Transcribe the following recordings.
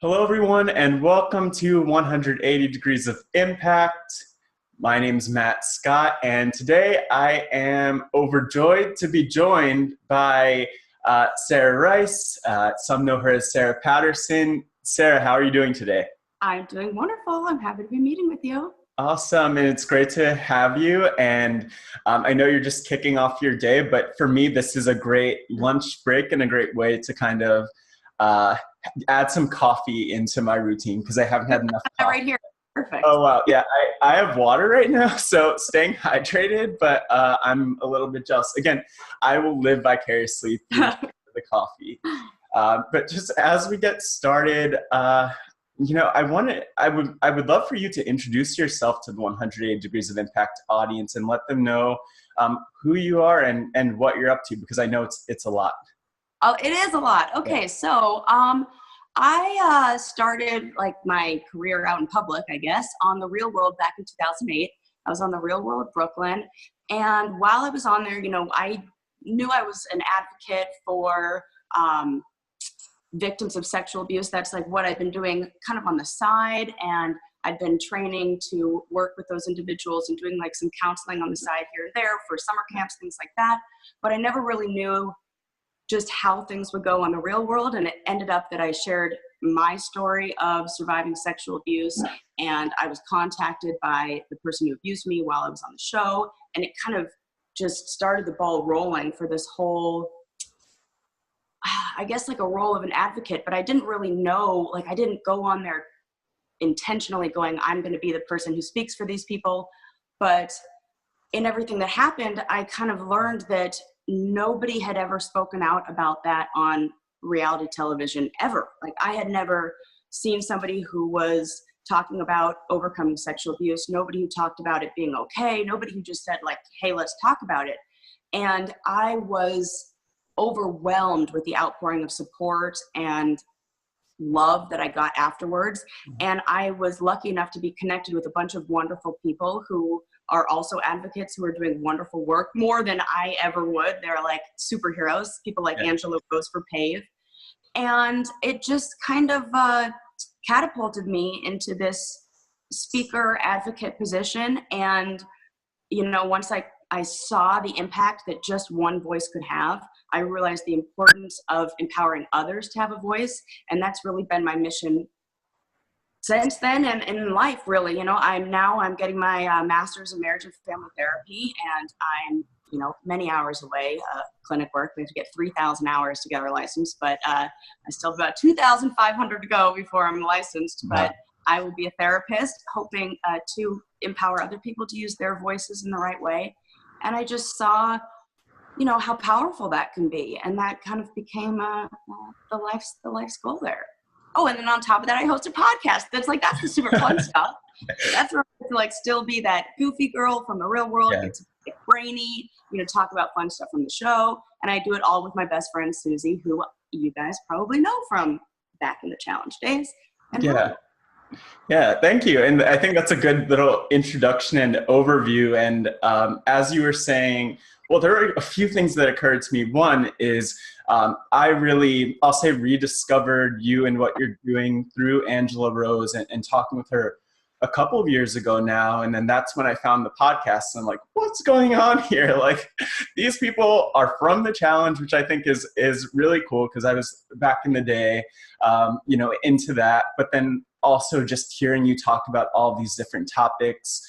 Hello, everyone, and welcome to 180 Degrees of Impact. My name is Matt Scott, and today I am overjoyed to be joined by Sarah Rice. Some know her as Sarah Patterson. Sarah, how are you doing today? I'm doing wonderful. I'm happy to be meeting with you. Awesome, and it's great to have you. And I know you're just kicking off your day, but for me, this is a great lunch break and a great way to kind of uh, add some coffee into my routine because I haven't had enough coffee. Right here. Perfect. Oh, wow. Yeah, I have water right now, so staying hydrated, but I'm a little bit jealous. Again, I will live vicariously through the coffee. But just as we get started, I would love for you to introduce yourself to the 180 Degrees of Impact audience and let them know who you are and what you're up to, because I know it's a lot. Oh, it is a lot. Okay, Yeah. so I started like my career out in public, I guess, on The Real World back in 2008. I was on The Real World Brooklyn, and while I was on there, I knew I was an advocate for victims of sexual abuse. That's like what I've been doing kind of on the side, and I've been training to work with those individuals and doing like some counseling on the side here and there for summer camps, things like that. But I never really knew just how things would go on The Real World, and it ended up that I shared my story of surviving sexual abuse, and I was contacted by the person who abused me while I was on the show, and it kind of just started the ball rolling for this whole, I guess, like a role of an advocate. But I didn't really know, like I didn't go on there intentionally going, I'm going to be the person who speaks for these people. But in everything that happened, I kind of learned that nobody had ever spoken out about that on reality television ever. Like I had never seen somebody who was talking about overcoming sexual abuse, nobody who talked about it being okay, nobody who just said like, hey, let's talk about it. And I was overwhelmed with the outpouring of support and love that I got afterwards. And I was lucky enough to be connected with a bunch of wonderful people who are also advocates, who are doing wonderful work, more than I ever would. They're like superheroes, people like Angela Rose for PAVE. And it just kind of catapulted me into this speaker advocate position. And, once I saw the impact that just one voice could have, I realized the importance of empowering others to have a voice. And that's really been my mission since then, and in life, really. I'm getting my master's in marriage and family therapy, and I'm, many hours away, clinic work. We have to get 3,000 hours to get our license, but I still have about 2,500 to go before I'm licensed. But I will be a therapist, hoping to empower other people to use their voices in the right way. And I just saw, how powerful that can be, and that kind of became the life's goal there. Oh, and then on top of that, I host a podcast. That's the super fun stuff. That's where I get to like still be that goofy girl from the real world, get to get brainy, talk about fun stuff from the show. And I do it all with my best friend, Susie, who you guys probably know from back in the challenge days. And Yeah, thank you. And I think that's a good little introduction and overview. And as you were saying, well, there are a few things that occurred to me. One is I'll say, rediscovered you and what you're doing through Angela Rose and talking with her a couple of years ago now. And then that's when I found the podcast. And I'm like, what's going on here? Like, these people are from the challenge, which I think is really cool, because I was back in the day, into that. But then also just hearing you talk about all these different topics,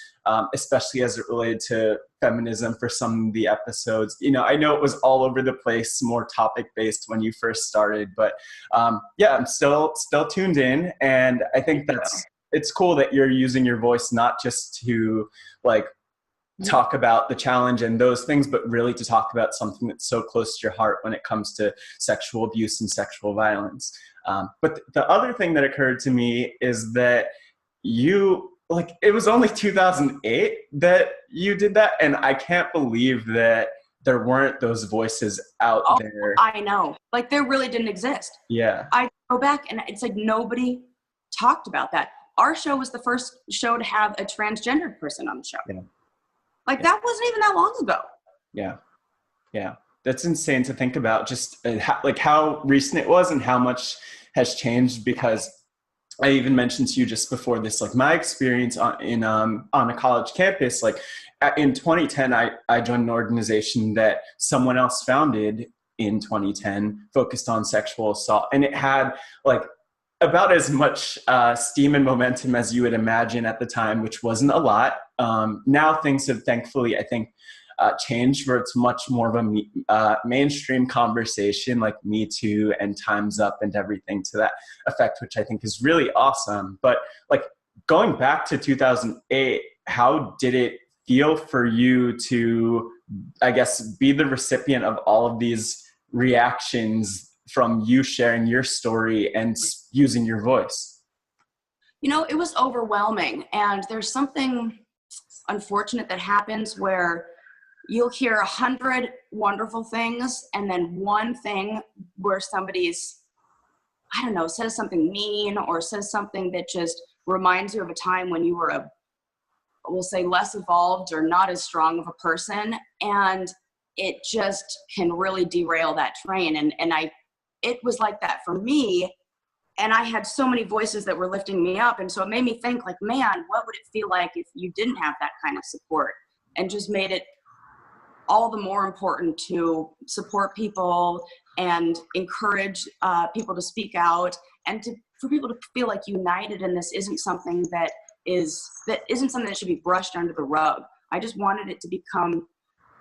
especially as it related to feminism for some of the episodes. I know it was all over the place, more topic-based when you first started, but I'm still tuned in. And I think it's cool that you're using your voice not just to like talk about the challenge and those things, but really to talk about something that's so close to your heart when it comes to sexual abuse and sexual violence. But the other thing that occurred to me is that it was only 2008 that you did that. And I can't believe that there weren't those voices out there. I know. Like, there really didn't exist. Yeah. I go back and it's like nobody talked about that. Our show was the first show to have a transgendered person on the show. Yeah. That wasn't even that long ago. Yeah. Yeah. That's insane to think about, just how recent it was and how much has changed, because I even mentioned to you just before this, like my experience on a college campus, like in 2010, I joined an organization that someone else founded in 2010 focused on sexual assault. And it had like about as much steam and momentum as you would imagine at the time, which wasn't a lot. Now things have thankfully, I think, changed where it's much more of a mainstream conversation, like Me Too and Time's Up and everything to that effect, which I think is really awesome. But like going back to 2008, how did it feel for you to, I guess, be the recipient of all of these reactions from you sharing your story and using your voice? You know, it was overwhelming. And there's something unfortunate that happens where you'll hear 100 wonderful things and then one thing where somebody's, I don't know, says something mean or says something that just reminds you of a time when you were we'll say less evolved or not as strong of a person. And it just can really derail that train. And it was like that for me. And I had so many voices that were lifting me up. And so it made me think like, man, what would it feel like if you didn't have that kind of support? And just made it all the more important to support people and encourage people to speak out and for people to feel like united. And this isn't something that isn't something that should be brushed under the rug. I just wanted it to become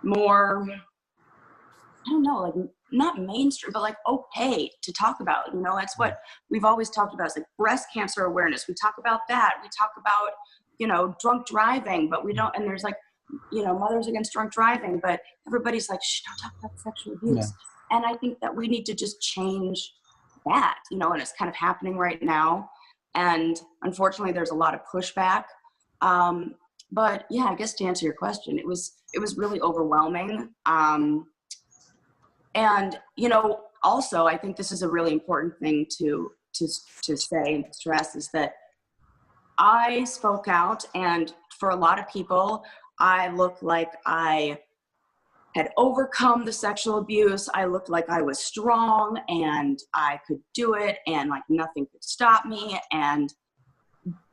more, I don't know, like not mainstream, but like okay to talk about. You know, that's what we've always talked about. It's like breast cancer awareness. We talk about that. We talk about, you know, drunk driving, but we don't, and there's like, you know, Mothers Against Drunk Driving, but everybody's like, shh, don't talk about sexual abuse. Yeah. And I think that we need to just change that, you know, and it's kind of happening right now. And unfortunately, there's a lot of pushback. But yeah, I guess to answer your question, it was really overwhelming. And, you know, also, I think this is a really important thing to say and stress is that I spoke out, and for a lot of people, I looked like I had overcome the sexual abuse. I looked like I was strong and I could do it and like nothing could stop me. And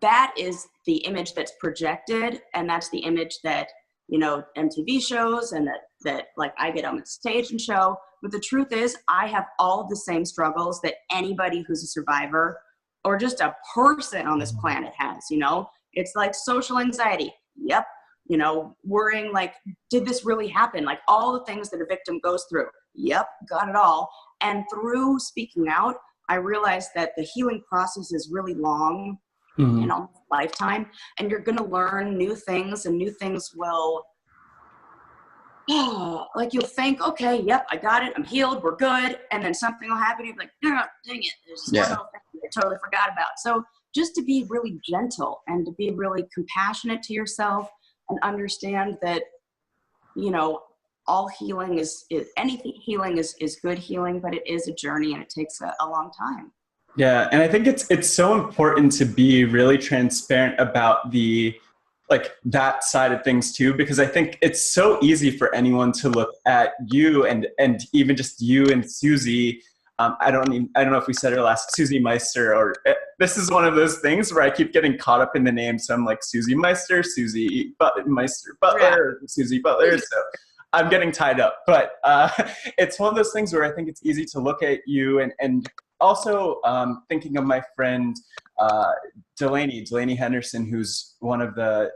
that is the image that's projected. And that's the image that, you know, MTV shows and that like I get on stage and show. But the truth is I have all the same struggles that anybody who's a survivor or just a person on this planet has, you know. It's like social anxiety. Yep. You know, worrying like, did this really happen? Like all the things that a victim goes through. Yep, got it all. And through speaking out, I realized that the healing process is really long in a lifetime. And you're going to learn new things, and new things will, like you'll think, okay, yep, I got it. I'm healed. We're good. And then something will happen. You're like, no, dang it. There's this one thing I totally forgot about. So just to be really gentle and to be really compassionate to yourself, and understand that, you know, all healing is anything healing is good healing, but it is a journey and it takes a long time. Yeah. And I think it's so important to be really transparent about like that side of things too, because I think it's so easy for anyone to look at you and even just you and Susie. I don't know if we said her last, Susie Meister, or this is one of those things where I keep getting caught up in the name. So I'm like Susie Meister, Meister Butler, Susie Butler. So I'm getting tied up. But it's one of those things where I think it's easy to look at you and also thinking of my friend Delaney Henderson, who's one of the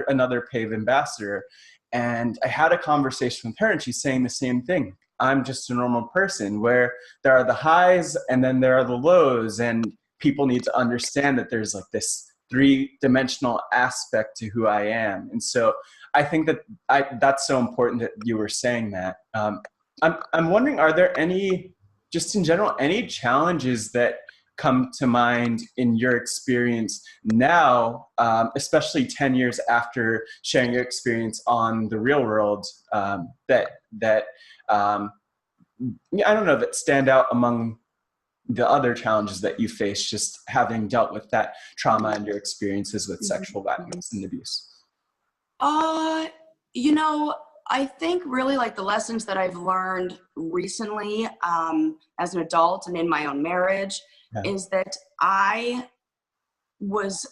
another PAVE ambassador. And I had a conversation with her, and she's saying the same thing. I'm just a normal person, where there are the highs and then there are the lows, and people need to understand that there's like this 3-dimensional aspect to who I am. And so I think that that's so important that you were saying that. I'm wondering, are there any, just in general, any challenges that come to mind in your experience now, especially 10 years after sharing your experience on the real world, that I don't know, that stand out among the other challenges that you face, just having dealt with that trauma and your experiences with sexual violence and abuse? You know, I think really like the lessons that I've learned recently as an adult and in my own marriage is that I was,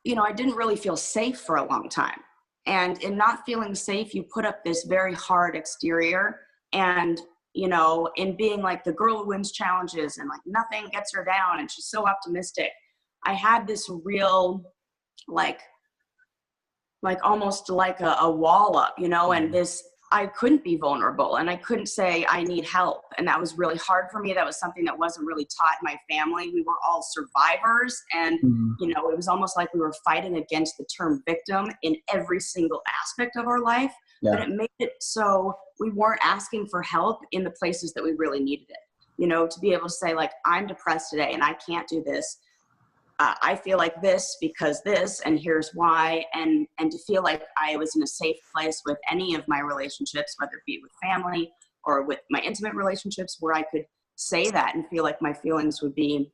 you know, I didn't really feel safe for a long time. And in not feeling safe, you put up this very hard exterior. And, you know, in being like the girl who wins challenges and like nothing gets her down and she's so optimistic, I had this real, like almost like a wall up, you know, and this, I couldn't be vulnerable and I couldn't say I need help. And that was really hard for me. That was something that wasn't really taught in my family. We were all survivors. And, you know, it was almost like we were fighting against the term victim in every single aspect of our life. Yeah. But it made it so we weren't asking for help in the places that we really needed it. You know, to be able to say like, I'm depressed today and I can't do this. I feel like this because this, and here's why, and to feel like I was in a safe place with any of my relationships, whether it be with family or with my intimate relationships, where I could say that and feel like my feelings would be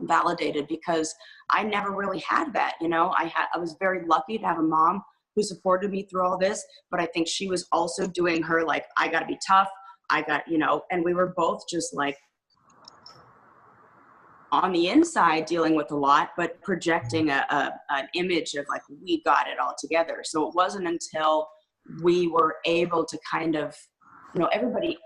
validated, because I never really had that. You know, I was very lucky to have a mom who supported me through all this, but I think she was also doing her, like, I got to be tough. I got, you know, and we were both just like, on the inside dealing with a lot, but projecting an image of like, we got it all together. So it wasn't until we were able to kind of, you know, everybody,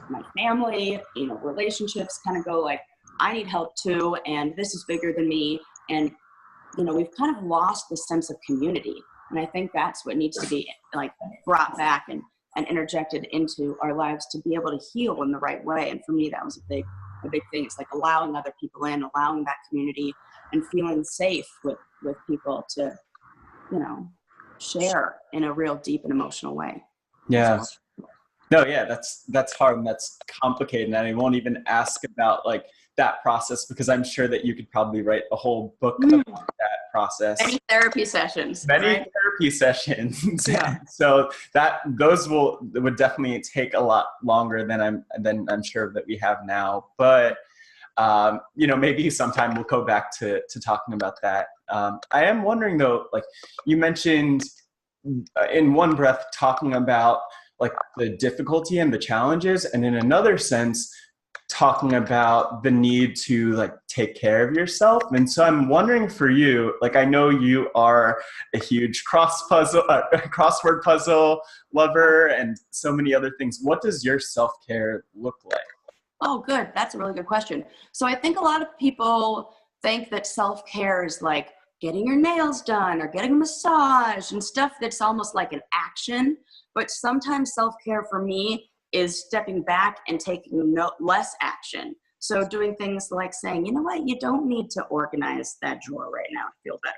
my family, you know, relationships kind of go like, I need help too. And this is bigger than me. And, you know, we've kind of lost the sense of community. And I think that's what needs to be like brought back and interjected into our lives to be able to heal in the right way. And for me, that was a big thing. It's like allowing other people in, allowing that community, and feeling safe with people to, you know, share in a real deep and emotional way. Yeah. No, yeah, that's hard and that's complicated. And I won't even ask about like that process, because I'm sure that you could probably write a whole book about that process. Many therapy sessions. Therapy sessions. Yeah. So those would definitely take a lot longer than I'm sure that we have now. But you know, maybe sometime we'll go back to talking about that. I am wondering though, like you mentioned in one breath talking about like the difficulty and the challenges, and in another sense talking about the need to like take care of yourself. And so I'm wondering for you, like I know you are a huge crossword puzzle lover and so many other things. What does your self-care look like? Oh, good. That's a really good question. So I think a lot of people think that self-care is like getting your nails done or getting a massage and stuff that's almost like an action. But sometimes self-care for me is stepping back and taking less action. So doing things like saying, you know what, you don't need to organize that drawer right now to feel better.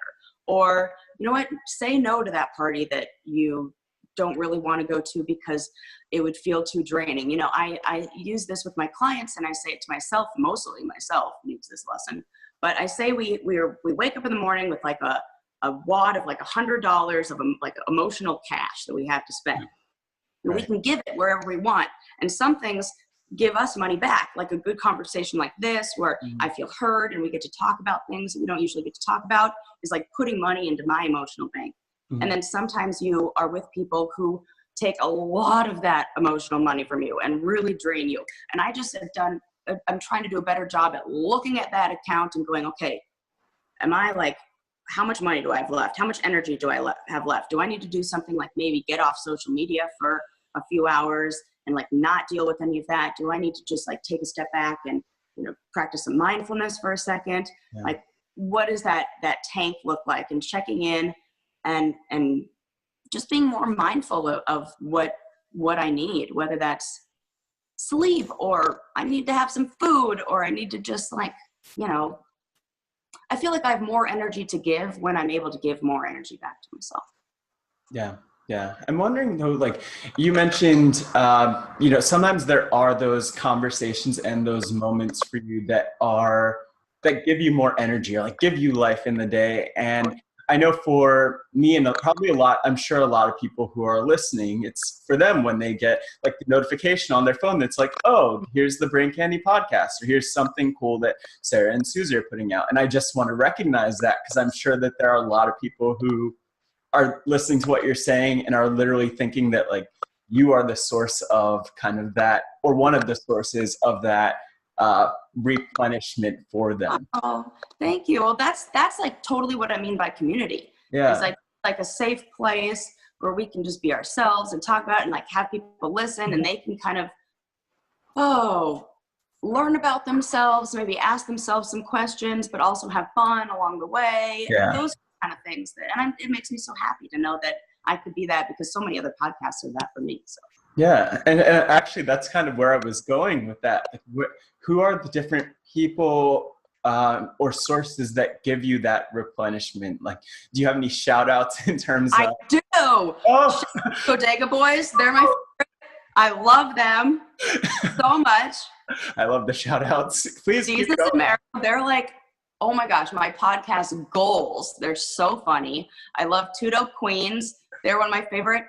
Or, you know what, say no to that party that you don't really want to go to because it would feel too draining. You know, I use this with my clients, and I say it to myself, mostly myself use this lesson. But I say we wake up in the morning with like a wad of like $100 of like emotional cash that we have to spend. And we can give it wherever we want. And some things give us money back, like a good conversation like this, where I feel heard and we get to talk about things that we don't usually get to talk about, is like putting money into my emotional bank. And then sometimes you are with people who take a lot of that emotional money from you and really drain you. And I just I'm trying to do a better job at looking at that account and going, okay, am I like, how much money do I have left? How much energy do I have left? Do I need to do something like maybe get off social media for a few hours and like not deal with any of that? Do I need to just like take a step back and, you know, practice some mindfulness for a second? Yeah. Like, what does that tank look like? And checking in and just being more mindful of what I need, whether that's sleep or I need to have some food or I need to just like, you know, I feel like I have more energy to give when I'm able to give more energy back to myself. Yeah. Yeah. I'm wondering though, like you mentioned, you know, sometimes there are those conversations and those moments for you that give you more energy or like give you life in the day. And I know for me and probably I'm sure a lot of people who are listening, it's for them when they get like the notification on their phone that's like, oh, here's the Brain Candy podcast, or here's something cool that Sarah and Susie are putting out. And I just want to recognize that, because I'm sure that there are a lot of people who are listening to what you're saying and are literally thinking that like you are the source of kind of that, or one of the sources of that replenishment for them. Oh, thank you. Well, that's like totally what I mean by community. Yeah. It's like a safe place where we can just be ourselves and talk about it and like have people listen and they can kind of, learn about themselves, maybe ask themselves some questions, but also have fun along the way. Yeah. Those kind of things. It makes me so happy to know that I could be that, because so many other podcasts are that for me. So. Yeah, and actually, that's kind of where I was going with that. Like, who are the different people or sources that give you that replenishment? Like, do you have any shout outs in terms of? I do. Oh, Bodega Boys, they're my favorite. I love them so much. I love the shout outs. Please keep Jesus going. and Mary, they're like, oh my gosh, my podcast goals. They're so funny. I love Tudo Queens. They're one of my favorite.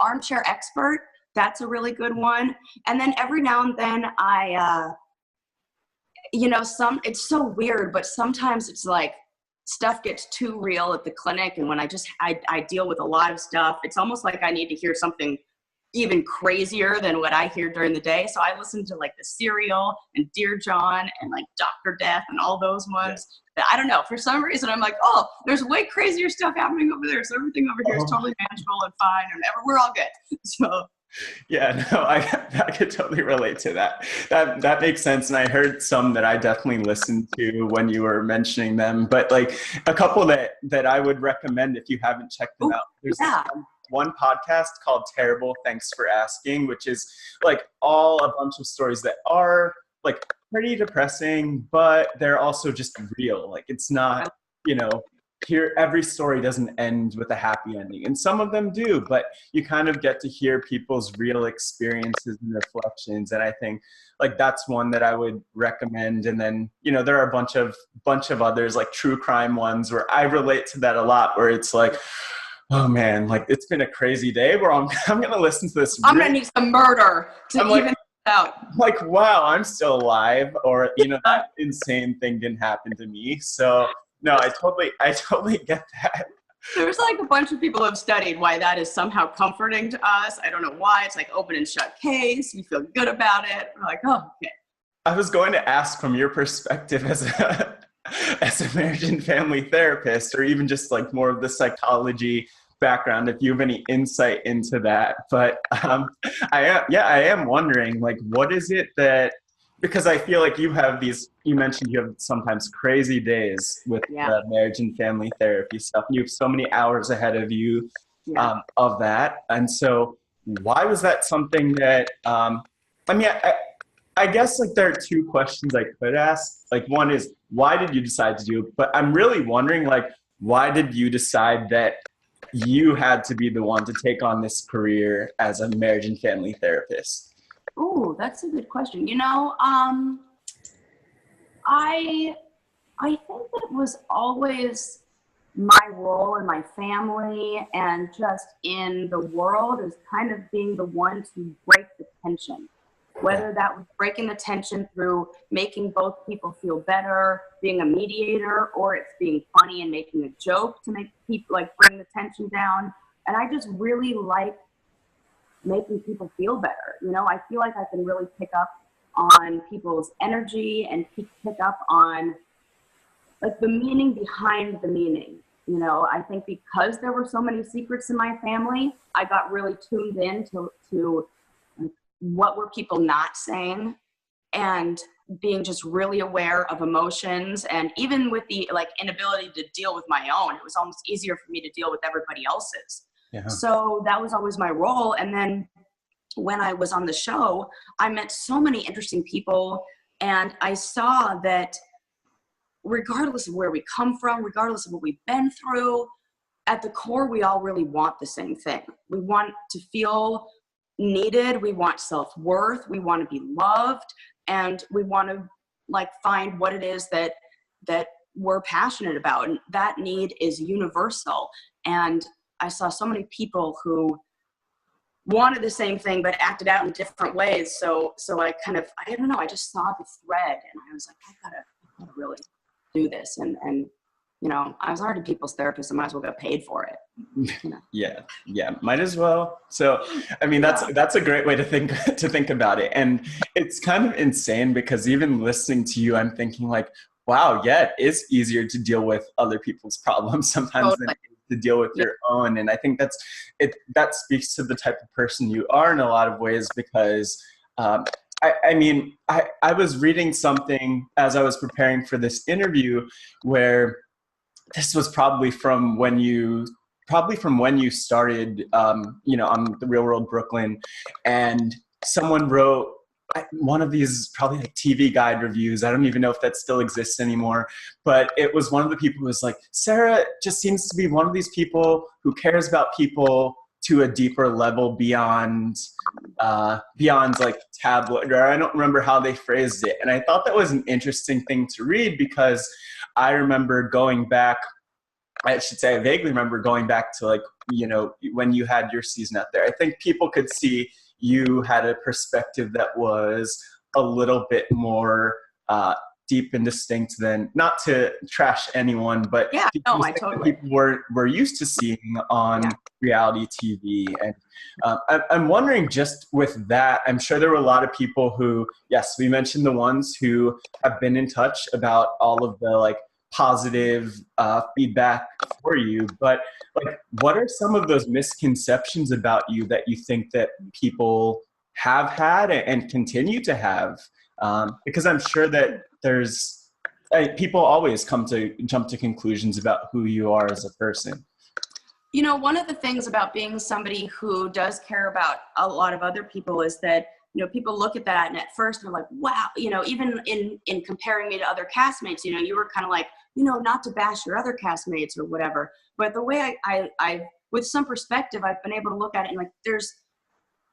Armchair Expert. That's a really good one. And then every now and then it's so weird, but sometimes it's like stuff gets too real at the clinic. And when I deal with a lot of stuff, it's almost like I need to hear something even crazier than what I hear during the day. So I listen to like The Serial and Dear John and like Dr. Death and all those ones. Yeah. I don't know. For some reason, I'm like, oh, there's way crazier stuff happening over there. So everything over here is totally manageable and fine and we're all good. So. Yeah, no, I could totally relate to that. That makes sense. And I heard some that I definitely listened to when you were mentioning them. But like a couple that I would recommend if you haven't checked them out. There's one podcast called Terrible Thanks for Asking, which is like all a bunch of stories that are like pretty depressing, but they're also just real. Like it's not, here every story doesn't end with a happy ending, and some of them do, but you kind of get to hear people's real experiences and reflections. And I think like that's one that I would recommend. And then there are a bunch of others, like true crime ones, where I relate to that a lot, where it's like, oh man, like it's been a crazy day where I'm gonna listen to this. I'm gonna need some murder to even out. Like, wow, I'm still alive, or that insane thing didn't happen to me. So no, I totally get that. There's like a bunch of people who have studied why that is somehow comforting to us. I don't know why. It's like open and shut case. We feel good about it. We're like, oh, okay. I was going to ask, from your perspective as a marriage and family therapist, or even just like more of the psychology background, if you have any insight into that. But I am wondering, like, what is it that, because I feel like you mentioned you have sometimes crazy days with marriage and family therapy stuff. And you have so many hours ahead of you of that. And so why was that something that, I guess like there are two questions I could ask. Like one is, why did you decide to do it? But I'm really wondering, like, why did you decide that you had to be the one to take on this career as a marriage and family therapist? Oh, that's a good question. I think it was always my role in my family and just in the world as kind of being the one to break the tension. Whether that was breaking the tension through making both people feel better, being a mediator, or it's being funny and making a joke to make people like bring the tension down. And I just really like making people feel better. I feel like I can really pick up on people's energy and pick up on like the meaning behind the meaning. I think because there were so many secrets in my family, I got really tuned in to what were people not saying, and being just really aware of emotions. And even with the like inability to deal with my own, it was almost easier for me to deal with everybody else's. Yeah. So that was always my role. And then when I was on the show, I met so many interesting people, and I saw that regardless of where we come from, regardless of what we've been through, at the core, we all really want the same thing. We want to feel needed. We want self-worth. We want to be loved, and we want to like find what it is that we're passionate about. And that need is universal. And I saw so many people who wanted the same thing but acted out in different ways. So I kind of, I don't know, I just saw the thread, and I was like, I gotta really do this. And I was already people's therapist. I might as well get paid for it. Yeah, might as well. So, I mean, that's a great way to think about it. And it's kind of insane because even listening to you, I'm thinking like, wow, yeah, it is easier to deal with other people's problems sometimes than to deal with your own. And I think that speaks to the type of person you are in a lot of ways because I was reading something as I was preparing for this interview where this was probably from when you started, on the Real World Brooklyn, and someone wrote one of these probably like TV guide reviews. I don't even know if that still exists anymore, but it was one of the people who was like, Sarah just seems to be one of these people who cares about people to a deeper level beyond like tabloid, or I don't remember how they phrased it. And I thought that was an interesting thing to read because I remember going back, I should say I vaguely remember going back to like, when you had your season out there. I think people could see you had a perspective that was a little bit more deep and distinct than, not to trash anyone, but people were used to seeing on reality TV. And I'm wondering, just with that, I'm sure there were a lot of people who, yes, we mentioned the ones who have been in touch about all of the like positive feedback for you, but like, what are some of those misconceptions about you that you think that people have had and continue to have? Because I'm sure that people always jump to conclusions about who you are as a person. One of the things about being somebody who does care about a lot of other people is that, people look at that and at first they're like, wow, even in comparing me to other castmates, you were kind of like, not to bash your other castmates or whatever. But the way I with some perspective, I've been able to look at it and like,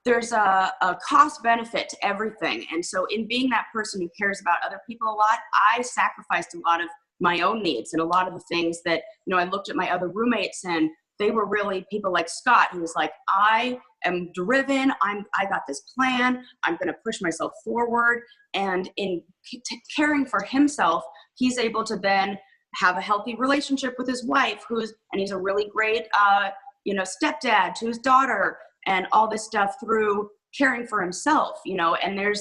there's a cost benefit to everything. And so in being that person who cares about other people a lot, I sacrificed a lot of my own needs and a lot of the things that, I looked at my other roommates and they were really people like Scott, who was like, I am driven. I got this plan. I'm going to push myself forward. And in caring for himself, he's able to then have a healthy relationship with his wife, and he's a really great, stepdad to his daughter, and all this stuff through caring for himself, and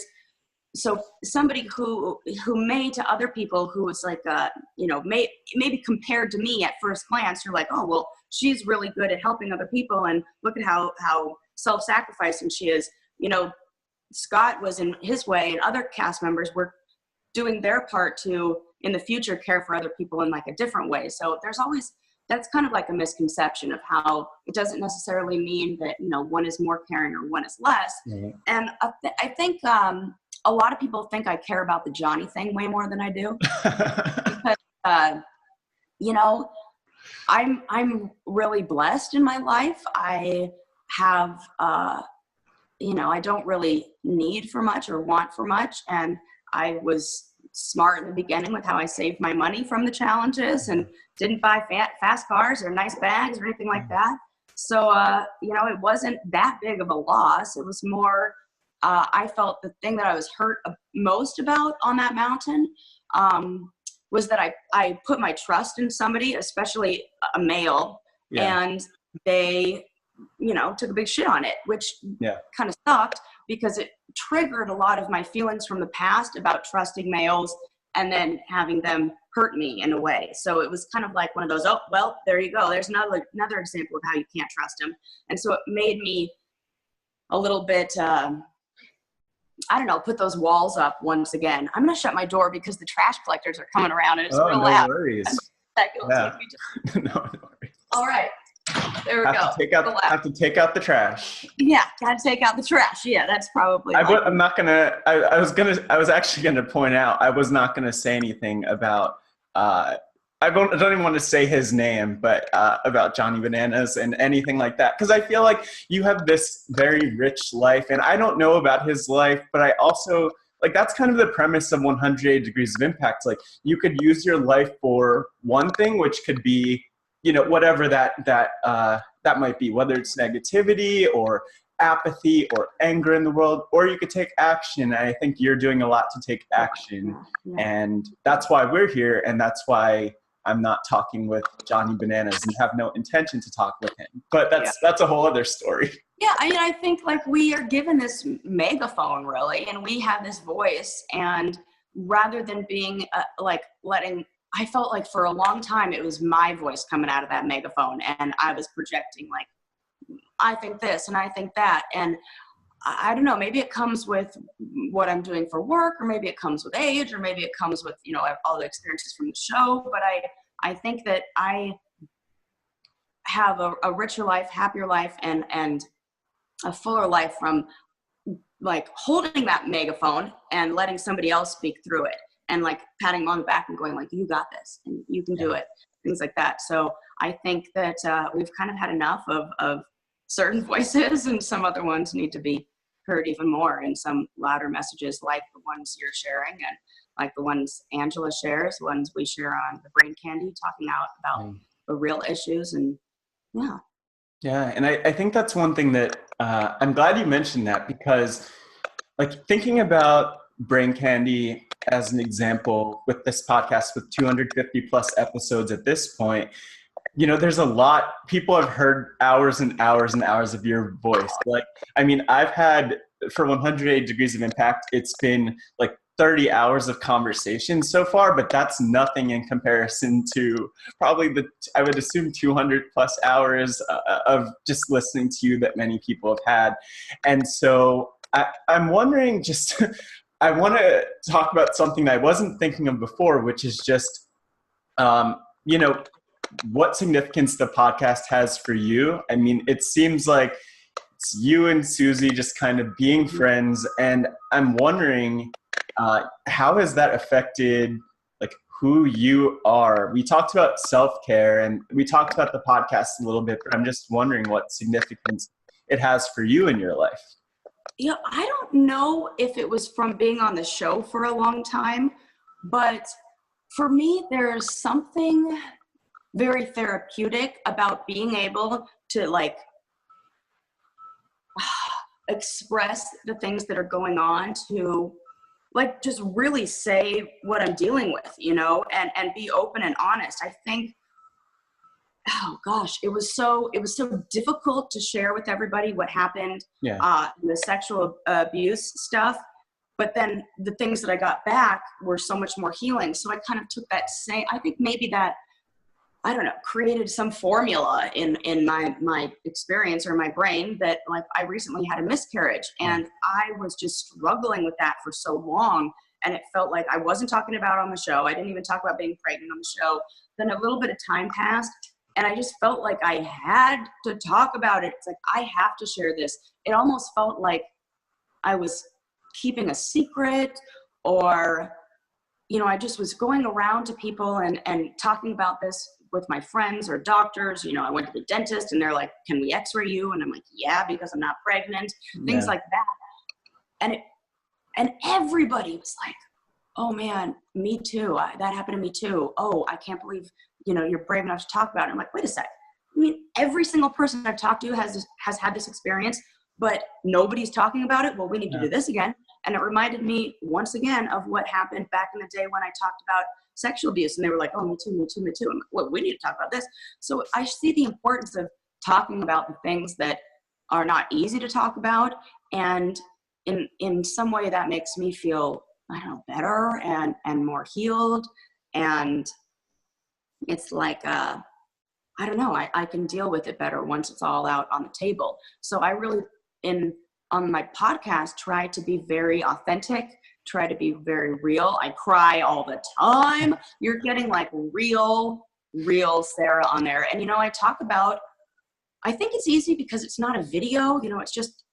so somebody who may to other people who is like, maybe compared to me at first glance, you're like, oh, well, she's really good at helping other people. And look at how self-sacrificing she is. Scott was in his way, and other cast members were doing their part to, in the future, care for other people in like a different way. So that's kind of like a misconception of how it doesn't necessarily mean that, one is more caring or one is less. Mm-hmm. And I think a lot of people think I care about the Johnny thing way more than I do. Because, I'm really blessed in my life. I have, I don't really need for much or want for much. And I was smart in the beginning with how I saved my money from the challenges and didn't buy fast cars or nice bags or anything like that. So, it wasn't that big of a loss. It was more, I felt the thing that I was hurt most about on that mountain was that I put my trust in somebody, especially a male, and they, took a big shit on it, which kind of sucked because it triggered a lot of my feelings from the past about trusting males and then having them hurt me in a way. So it was kind of like one of those, oh, well, there you go. There's another example of how you can't trust them. And so it made me a little bit, put those walls up once again. I'm going to shut my door because the trash collectors are coming around and it's real loud. No worries. No worries. All right. There we go. Have to take out the trash. Yeah, got to take out the trash. Yeah, that's probably. I was actually gonna point out. I was not gonna say anything about. I don't even want to say his name, but about Johnny Bananas and anything like that, because I feel like you have this very rich life, and I don't know about his life, but I also like that's kind of the premise of 180 Degrees of Impact. Like you could use your life for one thing, which could be, whatever that might be, whether it's negativity or apathy or anger in the world, or you could take action. And I think you're doing a lot to take action. And that's why we're here. And that's why I'm not talking with Johnny Bananas and have no intention to talk with him. But that's a whole other story. Yeah, I mean, I think like we are given this megaphone really, and we have this voice, and rather than being like I felt like for a long time it was my voice coming out of that megaphone, and I was projecting like, I think this and I think that. And I don't know, maybe it comes with what I'm doing for work, or maybe it comes with age, or maybe it comes with, you know, all the experiences from the show. But I think that I have a richer life, happier life, and a fuller life from like holding that megaphone and letting somebody else speak through it, and like patting them on the back and going like, you got this and you can do it, things like that. So I think that we've kind of had enough of certain voices, and some other ones need to be heard even more, and some louder messages like the ones you're sharing, and like the ones Angela shares, the ones we share on the Brain Candy, talking out about the real issues. And yeah, and I think that's one thing that I'm glad you mentioned that, because like thinking about Brain Candy as an example with this podcast with 250 plus episodes at this point, you know, there's a lot, people have heard hours and hours and hours of your voice. Like, I mean, I've had, for 108 Degrees of Impact, it's been like 30 hours of conversation so far, but that's nothing in comparison to probably I would assume 200 plus hours of just listening to you that many people have had. And so I'm wondering just, I want to talk about something that I wasn't thinking of before, which is just, you know, what significance the podcast has for you. I mean, it seems like it's you and Susie just kind of being friends. And I'm wondering, how has that affected like who you are? We talked about self-care and we talked about the podcast a little bit, but I'm just wondering what significance it has for you in your life. Yeah, I don't know if it was from being on the show for a long time, but for me, there's something very therapeutic about being able to like express the things that are going on, to like just really say what I'm dealing with, you know, and be open and honest. I think, oh gosh, it was so difficult to share with everybody what happened, the sexual abuse stuff. But then the things that I got back were so much more healing. So I kind of took that same, I think maybe that, I don't know, created some formula in my experience or my brain that like I recently had a miscarriage, and I was just struggling with that for so long. And it felt like I wasn't talking about it on the show. I didn't even talk about being pregnant on the show. Then a little bit of time passed, and I just felt like I had to talk about it. It's like, I have to share this. It almost felt like I was keeping a secret, or, you know, I just was going around to people and talking about this with my friends or doctors. You know, I went to the dentist and they're like, can we x-ray you? And I'm like, yeah, because I'm not pregnant, things like that. And everybody was like, oh man, me too. That happened to me too. Oh, I can't believe, you know, you're brave enough to talk about it. I'm like, wait a sec. I mean, every single person I've talked to has had this experience, but nobody's talking about it. Well, we need to do this again. And it reminded me once again of what happened back in the day when I talked about sexual abuse, and they were like, oh, me too, me too, me too. I'm like, well, we need to talk about this. So I see the importance of talking about the things that are not easy to talk about. And in some way that makes me feel, I don't know, better and more healed. And it's like, I don't know, I can deal with it better once it's all out on the table. So I really, on my podcast, try to be very authentic, try to be very real. I cry all the time. You're getting like real Sarah on there. And, you know, I talk about, I think it's easy because it's not a video, you know, it's just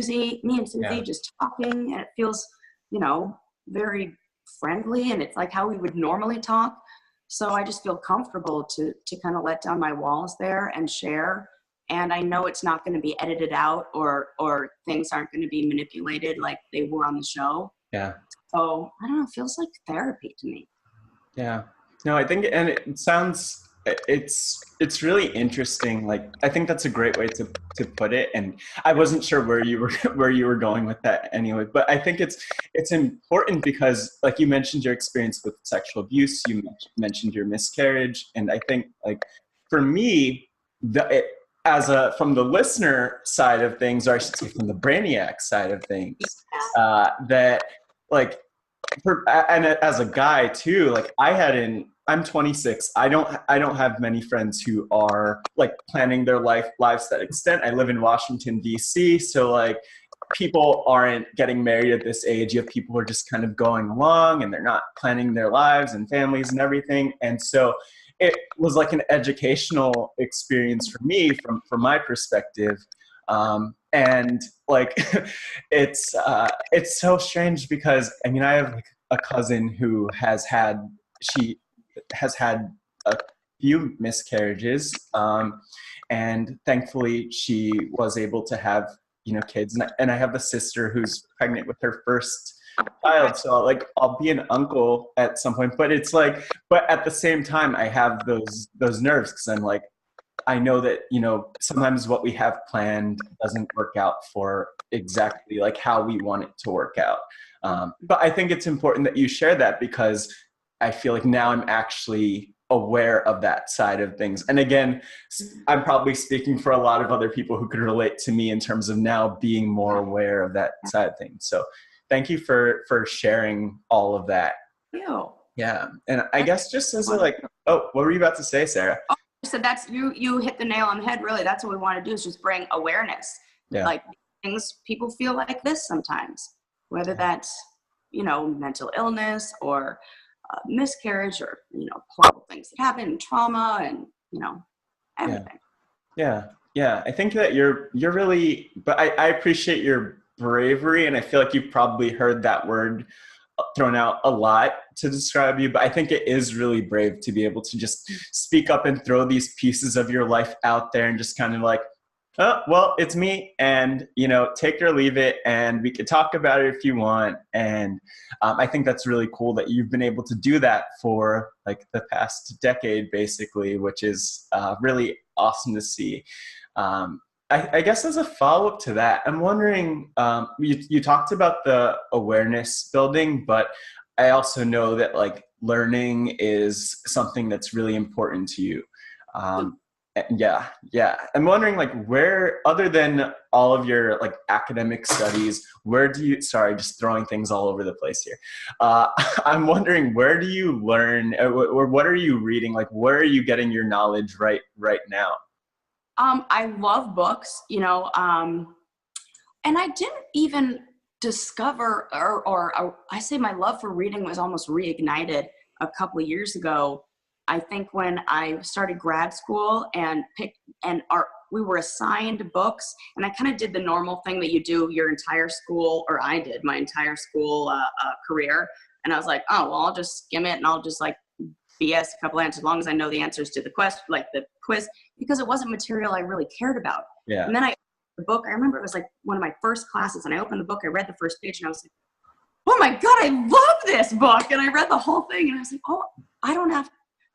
me and Susie just talking, and it feels, you know, very friendly, and it's like how we would normally talk. So I just feel comfortable to kind of let down my walls there and share. And I know it's not going to be edited out, or things aren't going to be manipulated like they were on the show. Yeah. So I don't know, it feels like therapy to me. Yeah. No, I think, and it sounds it's really interesting. Like, I think that's a great way to put it. And I wasn't sure where you were where you were going with that anyway. But I think it's important because, like, you mentioned your experience with sexual abuse, you mentioned your miscarriage, and I think, like, for me, as a from the listener side of things, or I should say from the brainiac side of things, that, like, and as a guy too, like, I'm 26. I don't have many friends who are, like, planning their lives to that extent. I live in Washington D.C., so, like, people aren't getting married at this age. You have people who are just kind of going along and they're not planning their lives and families and everything. And so it was like an educational experience for me from my perspective. And, like, it's so strange because, I mean, I have, like, a cousin who she has had a few miscarriages, and thankfully she was able to have, kids. And I have a sister who's pregnant with her first child, so, like, I'll be an uncle at some point. But it's like, but at the same time, I have those nerves because I'm like, I know that, sometimes what we have planned doesn't work out for exactly, like, how we want it to work out. But I think it's important that you share that because I feel like now I'm actually aware of that side of things. And again, I'm probably speaking for a lot of other people who could relate to me in terms of now being more aware of that side of things. So thank you for sharing all of that. You. Yeah. And I guess just as a, like, oh, what were you about to say, Sarah? So that's you hit the nail on the head. Really, that's what we want to do, is just bring awareness. Yeah. Like, things, people feel like this sometimes, whether that's, mental illness or miscarriage, or, horrible things that happen, trauma, and, everything. Yeah. I think that you're really, but I appreciate your bravery, and I feel like you've probably heard that word thrown out a lot to describe you, but I think it is really brave to be able to just speak up and throw these pieces of your life out there and just kind of like, oh, well, it's me, and, take it or leave it, and we could talk about it if you want. And I think that's really cool that you've been able to do that for, like, the past decade, basically, which is really awesome to see. I guess as a follow-up to that, I'm wondering, you talked about the awareness building, but I also know that, like, learning is something that's really important to you. Yeah. I'm wondering, like, where, other than all of your, like, academic studies, sorry, just throwing things all over the place here. I'm wondering, where do you learn, or what are you reading? Like, where are you getting your knowledge right now? I love books, and I didn't even discover, or I say my love for reading was almost reignited a couple of years ago. I think when I started grad school and we were assigned books, and I kind of did the normal thing that you do your entire school, or I did my entire school career. And I was like, oh, well, I'll just skim it and I'll just, like, BS a couple answers as long as I know the answers to the question, like the quiz, because it wasn't material I really cared about. Yeah. And then the book, I remember it was like one of my first classes, and I opened the book, I read the first page, and I was like, oh my God, I love this book. And I read the whole thing, and I was like, oh,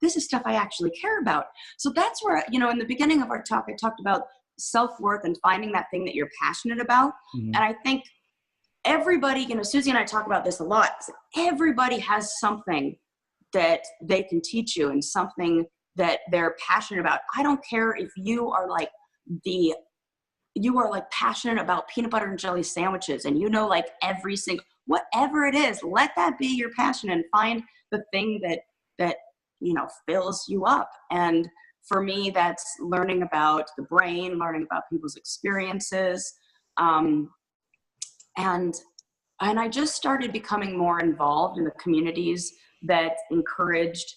this is stuff I actually care about. So that's where, in the beginning of our talk, I talked about self-worth and finding that thing that you're passionate about. Mm-hmm. And I think everybody, Susie and I talk about this a lot. Everybody has something that they can teach you and something that they're passionate about. I don't care if you are like passionate about peanut butter and jelly sandwiches, and like every single, whatever it is, let that be your passion, and find the thing that fills you up. And for me, that's learning about the brain, learning about people's experiences. And I just started becoming more involved in the communities that encouraged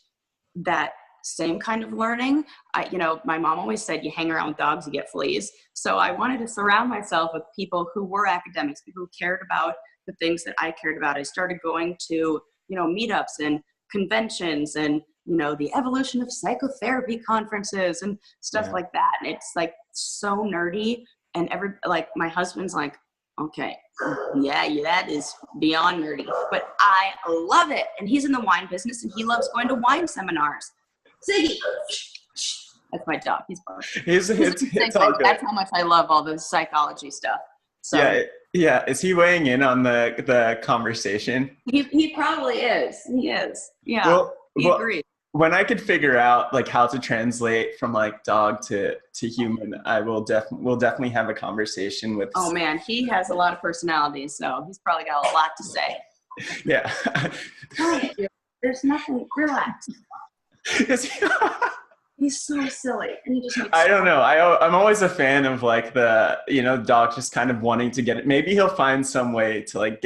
that same kind of learning. My mom always said, you hang around with dogs, you get fleas. So I wanted to surround myself with people who were academics, people who cared about the things that I cared about. I started going to, meetups and conventions and, the evolution of psychotherapy conferences and stuff like that. And it's, like, so nerdy. And my husband's like, okay, yeah, that is beyond nerdy, but I love it. And he's in the wine business, and he loves going to wine seminars. Ziggy, That's my dog. He's barking. It's all good. That's how much I love all the psychology stuff. So Yeah, yeah. Is he weighing in on the conversation? he probably is. He is. Yeah. Well, Agrees. when I could figure out like how to translate from like dog to human, we'll definitely have a conversation with. Oh man, he has a lot of personality, so he's probably got a lot to say. Yeah. There's nothing. Relax. He's so silly, and he just makes. I don't know. I'm always a fan of like the dog just kind of wanting to get it. Maybe he'll find some way to like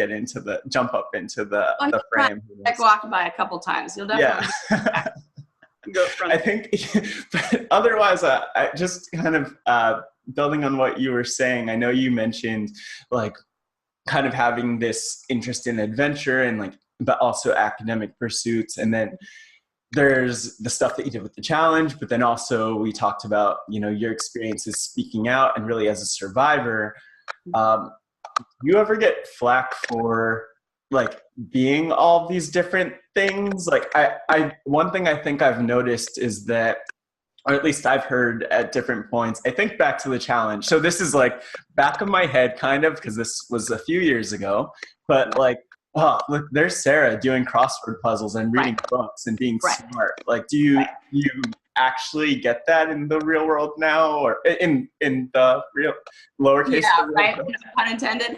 jump up into the frame. I walked by a couple times. You'll definitely. Yeah. Go from I think, but otherwise, I just kind of building on what you were saying. I know you mentioned like kind of having this interest in adventure and like, but also academic pursuits, and then there's the stuff that you did with the challenge, but then also we talked about, your experiences speaking out and really as a survivor. You ever get flack for like being all these different things? Like one thing I think I've noticed is that, or at least I've heard at different points, I think back to the challenge. So this is like back of my head kind of, because this was a few years ago, but like, oh, look, there's Sarah doing crossword puzzles and reading books and being smart. Like, do you actually get that in the real world now, or in the real lowercase? Yeah, right. Pun intended.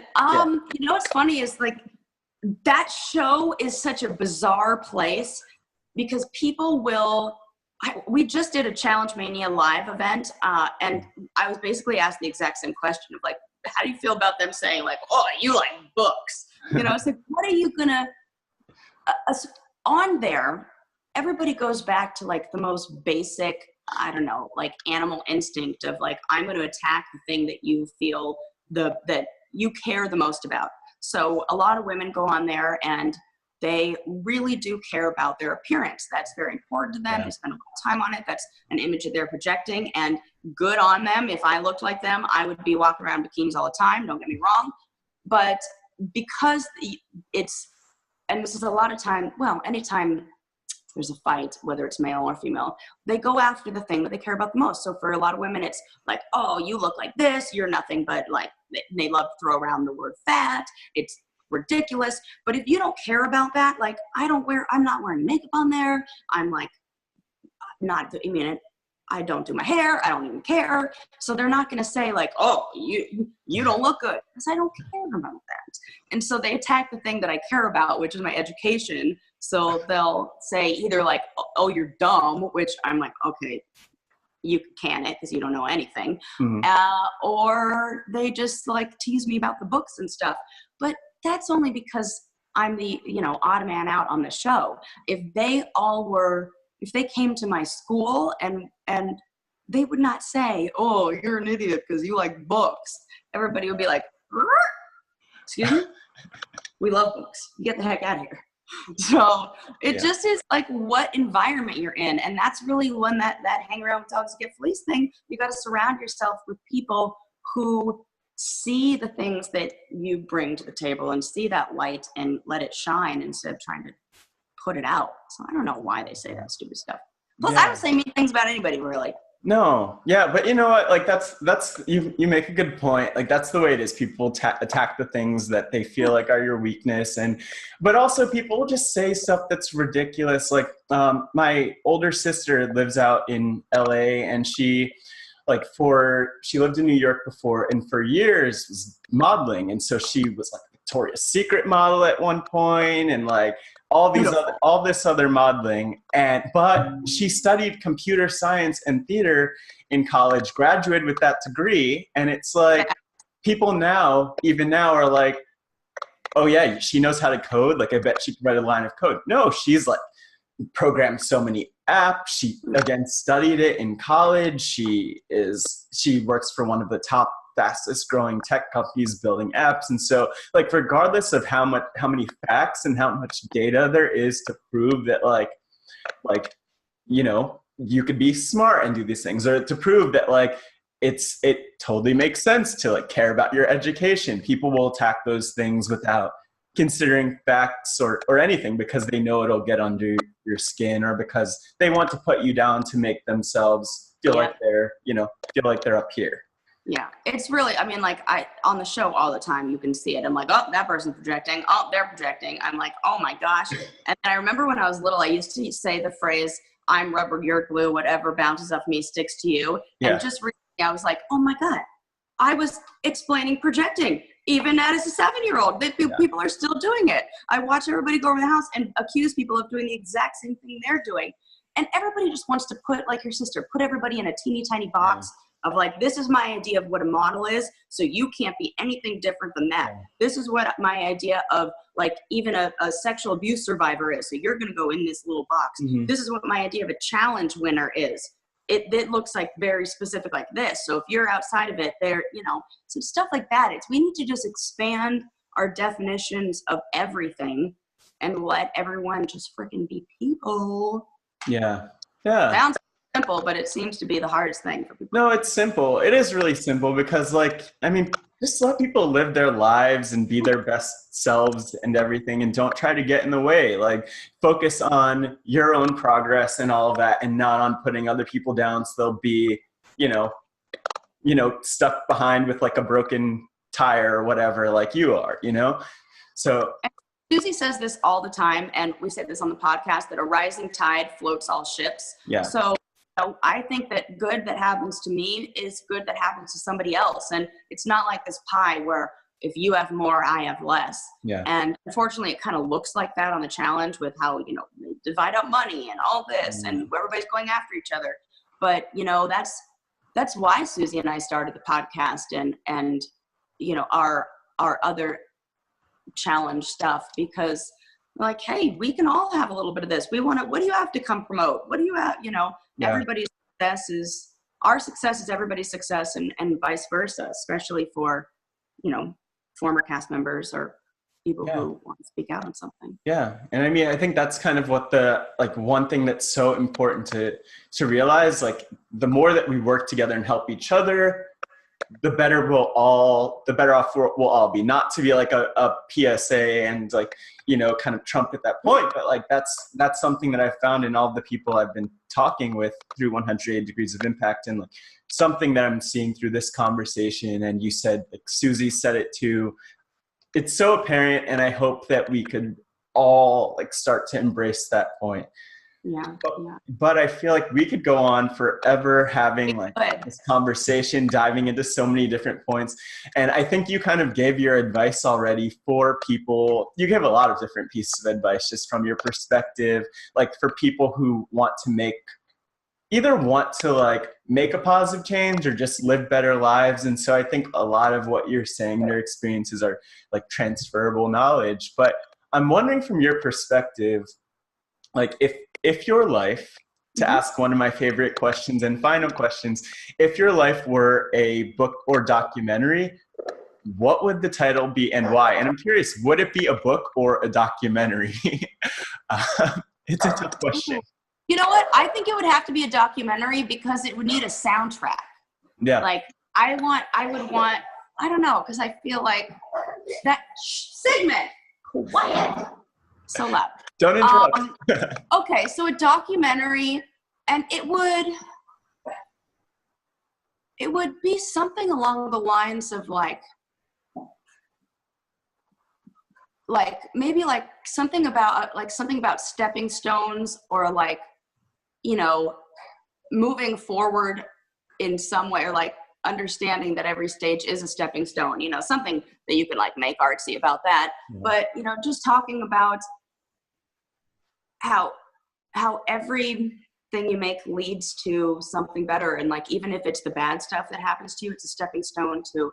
What's funny is like that show is such a bizarre place because people will. We just did a Challenge Mania live event, and I was basically asked the exact same question of like, how do you feel about them saying like, oh, you like books? It's like, what are you gonna, on there, everybody goes back to like the most basic, I don't know, like animal instinct of like, I'm going to attack the thing that you feel that you care the most about. So a lot of women go on there and they really do care about their appearance. That's very important to them. They spend a lot of time on it. That's an image that they're projecting, and good on them. If I looked like them, I would be walking around bikinis all the time. Don't get me wrong. But because and this is a lot of time, well, anytime there's a fight, whether it's male or female, they go after the thing that they care about the most. So for a lot of women, it's like, oh, you look like this, you're nothing but like, they love to throw around the word fat. It's ridiculous. But if you don't care about that, like I'm not wearing makeup on there. I'm like, I don't do my hair. I don't even care. So they're not going to say like, oh, you don't look good, because I don't care about that. And so they attack the thing that I care about, which is my education. So they'll say either like, oh, you're dumb, which I'm like, okay, you can it because you don't know anything. Mm-hmm. Or they just like tease me about the books and stuff. But that's only because I'm the, odd man out on the show. If they came to my school and they would not say, oh, you're an idiot because you like books. Everybody would be like, excuse me? We love books. Get the heck out of here. So it just is like what environment you're in. And that's really when that hang around with dogs get fleeced thing. You got to surround yourself with people who see the things that you bring to the table and see that light and let it shine instead of trying to put it out. So I don't know why they say that stupid stuff. Plus, I don't say mean things about anybody, really. No, yeah, but you know what? Like that's you make a good point. Like that's the way it is. People attack the things that they feel like are your weakness, but also people will just say stuff that's ridiculous. Like my older sister lives out in LA, and she lived in New York before, and for years was modeling, and so she was like Victoria's Secret model at one point, and like all this other modeling, but she studied computer science and theater in college, graduated with that degree, and it's like people even now are like, oh yeah, she knows how to code. Like I bet she could write a line of code. No, she's like programmed so many apps. She again studied it in college. She works for one of the top fastest growing tech companies building apps. And so like regardless of how many facts and how much data there is to prove that like you could be smart and do these things, or to prove that like it totally makes sense to like care about your education, people will attack those things without considering facts or anything because they know it'll get under your skin, or because they want to put you down to make themselves feel like they're up here. Yeah, it's really, I mean, like on the show all the time, you can see it. I'm like, oh, that person's projecting. Oh, they're projecting. I'm like, oh my gosh. And I remember when I was little, I used to say the phrase, I'm rubber, you're glue, whatever bounces off me sticks to you. Yeah. And just recently I was like, oh my God, I was explaining projecting. Even as a 7-year-old, people are still doing it. I watch everybody go over the house and accuse people of doing the exact same thing they're doing. And everybody just wants to put, like your sister, put everybody in a teeny tiny box of like, this is my idea of what a model is, so you can't be anything different than that. This is what my idea of like even a sexual abuse survivor is, so you're gonna go in this little box. This is what my idea of a challenge winner is. It looks like very specific like this. So if you're outside of it, there, some stuff like that. We need to just expand our definitions of everything and let everyone just freaking be people. Yeah. Sounds simple, but it seems to be the hardest thing for people. No, it's simple. It is really simple because just let people live their lives and be their best selves and everything, and don't try to get in the way. Like, focus on your own progress and all of that, and not on putting other people down so they'll be, stuck behind with like a broken tire or whatever, like you are, So Susie says this all the time, and we say this on the podcast, that a rising tide floats all ships. Yeah. So I think that good that happens to me is good that happens to somebody else. And it's not like this pie where if you have more, I have less. Yeah. And unfortunately, it kind of looks like that on the challenge with how, they divide up money and all this and everybody's going after each other. But, that's why Susie and I started the podcast and our other challenge stuff, because like, hey, we can all have a little bit of this. What do you have to come promote? What do you have, everybody's our success is everybody's success, and vice versa, especially for, former cast members or people who want to speak out on something. Yeah. And I think that's kind of what one thing that's so important to realize, like, the more that we work together and help each other, the better off we'll all be. Not to be like a PSA and kind of trump at that point, but like that's something that I've found in all the people I've been talking with through 108 Degrees of Impact, and like something that I'm seeing through this conversation. And you said, like Susie said it too, it's so apparent, and I hope that we could all like start to embrace that point. Yeah. But I feel like we could go on forever having this conversation, diving into so many different points. And I think you kind of gave your advice already for people. You gave a lot of different pieces of advice just from your perspective, like for people who want to make a positive change or just live better lives. And so I think a lot of what you're saying, your experiences are like transferable knowledge. But I'm wondering from your perspective, like if your life, to ask one of my favorite questions and final questions, if your life were a book or documentary, what would the title be and why? And I'm curious, would it be a book or a documentary? It's a tough question. You know what? I think it would have to be a documentary because it would need a soundtrack. Yeah. Like I don't know, because I feel like that segment, quiet, so loud. Don't interrupt. Okay, so a documentary, and it would be something along the lines of like maybe like something about stepping stones, or like, moving forward in some way, or like understanding that every stage is a stepping stone, something that you could like make artsy about that. Yeah. But, just talking about how everything you make leads to something better. And like, even if it's the bad stuff that happens to you, it's a stepping stone to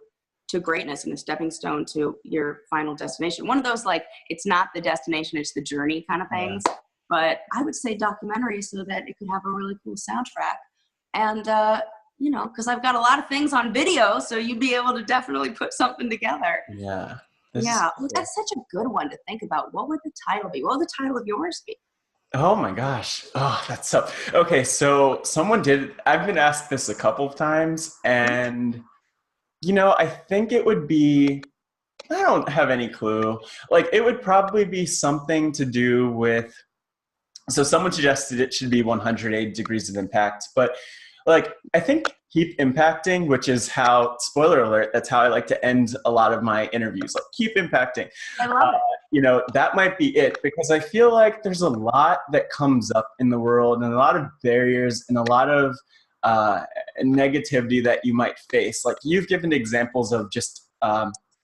greatness and a stepping stone to your final destination. One of those, like, it's not the destination, it's the journey kind of things. Yeah. But I would say documentary so that it could have a really cool soundtrack. And, because I've got a lot of things on video, so you'd be able to definitely put something together. Yeah. Yeah. Well, that's such a good one to think about. What would the title be? What would the title of yours be? Oh my gosh. Oh, that's so, okay. So I've been asked this a couple of times, and I think it would be I don't have any clue. Like, it would probably be something to do with, so someone suggested it should be 180 degrees of impact, but like, I think keep impacting, which is how, spoiler alert, that's how I like to end a lot of my interviews. Like, keep impacting. I love it. You know, that might be it, because I feel like there's a lot that comes up in the world and a lot of barriers and a lot of negativity that you might face. Like, you've given examples of just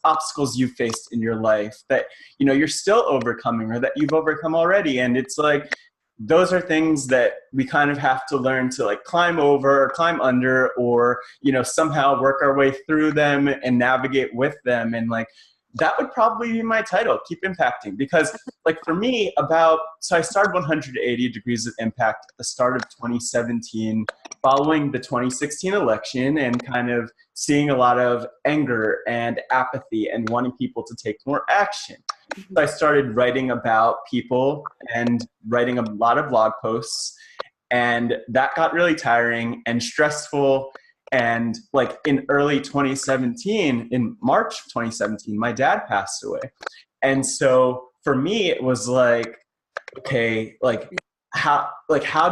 obstacles you faced in your life that, you know, you're still overcoming or that you've overcome already. And it's like, those are things that we kind of have to learn to like climb over or climb under, or, you know, somehow work our way through them and navigate with them. And like, that would probably be my title, keep impacting. Because like for me, so I started 180 degrees of impact at the start of 2017, following the 2016 election, and kind of seeing a lot of anger and apathy and wanting people to take more action. So I started writing about people and writing a lot of blog posts, and that got really tiring and stressful. And like in early 2017, in March 2017, my dad passed away. And so for me, it was like, okay, like how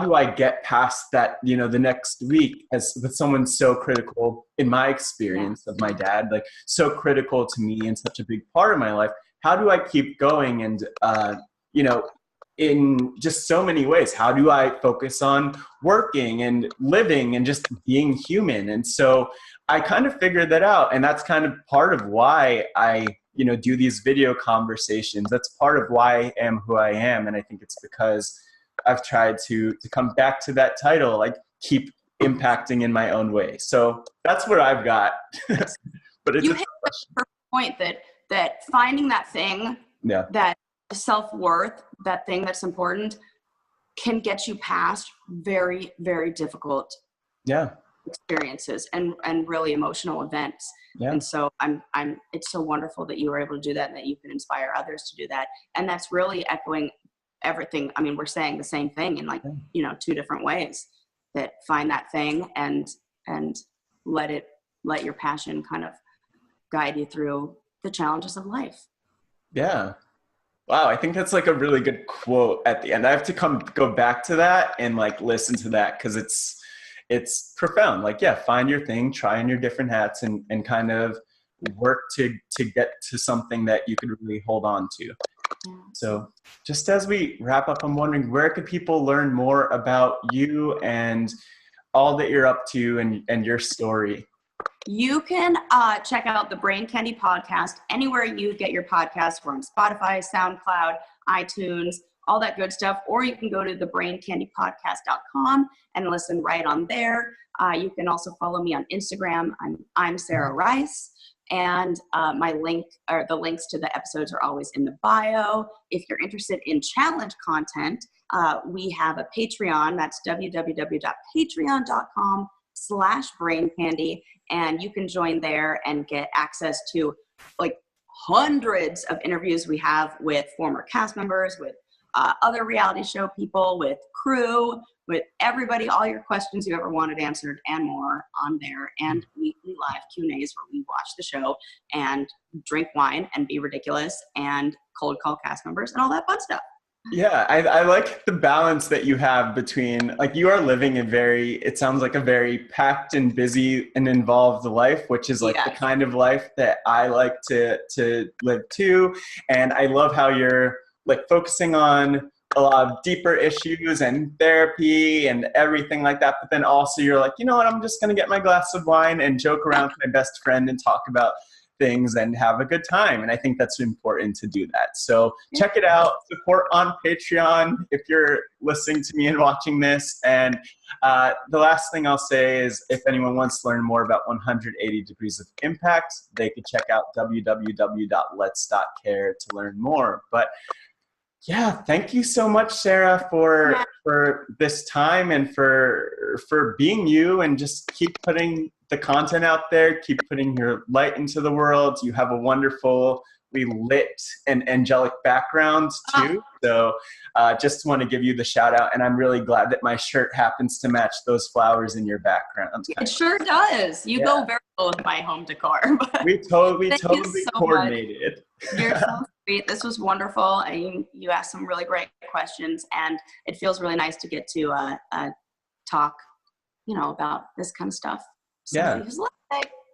do I get past that, you know, the next week, as with someone so critical in my experience of my dad, like so critical to me and such a big part of my life. How do I keep going? And, you know, in just so many ways, how do I focus on working and living and just being human? And so I kind of figured that out. And that's kind of part of why I, you know, do these video conversations. That's part of why I am who I am. And I think it's because I've tried to come back to that title, like keep impacting in my own way. So that's what I've got. But it's you hit the perfect point that finding that thing, that self-worth, that thing that's important, can get you past very, very difficult experiences and really emotional events. And so it's so wonderful that you were able to do that and that you can inspire others to do that. And that's really echoing everything. I mean, we're saying the same thing in like, you know, two different ways, that find that thing and let your passion kind of guide you through the challenges of life. Yeah. Wow. I think that's like a really good quote at the end. I have to go back to that and like listen to that, because it's profound. Like, find your thing, try on your different hats, and kind of work to get to something that you could really hold on to. So just as we wrap up, I'm wondering, where could people learn more about you and all that you're up to and your story? You can check out the Brain Candy podcast anywhere you get your podcasts, from Spotify, SoundCloud, iTunes, all that good stuff. Or you can go to thebraincandypodcast.com and listen right on there. You can also follow me on Instagram. I'm Sarah Rice. And the links to the episodes are always in the bio. If you're interested in challenge content, we have a Patreon. That's www.patreon.com/braincandy. And you can join there and get access to like hundreds of interviews we have with former cast members, with other reality show people, with crew, with everybody, all your questions you ever wanted answered and more on there, and weekly live Q&As where we watch the show and drink wine and be ridiculous and cold call cast members and all that fun stuff. Yeah, I like the balance that you have between, like, you are living it sounds like a very packed and busy and involved life, which is like the kind of life that I like to live too. And I love how you're like focusing on a lot of deeper issues and therapy and everything like that. But then also you're like, you know what, I'm just going to get my glass of wine and joke around with my best friend and talk about things and have a good time. And I think that's important to do that. So check it out. Support on Patreon if you're listening to me and watching this. And the last thing I'll say is, if anyone wants to learn more about 180 degrees of impact, they could check out www.lets.care to learn more. But yeah, thank you so much, Sarah, for this time and for being you, and just keep putting the content out there, keep putting your light into the world. You have a wonderful beautifully lit and angelic background too. So just want to give you the shout out. And I'm really glad that my shirt happens to match those flowers in your background. It sure does. You go very well with my home decor. We totally Thank you so coordinated. You're so sweet. This was wonderful. And you asked some really great questions, and it feels really nice to get to talk, about this kind of stuff. Yeah.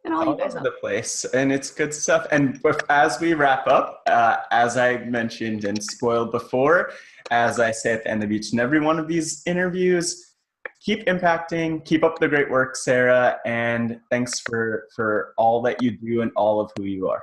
And all over the place, and it's good stuff. And as we wrap up, as I mentioned and spoiled before, as I say at the end of each and every one of these interviews, keep impacting, keep up the great work, Sarah, and thanks for all that you do and all of who you are.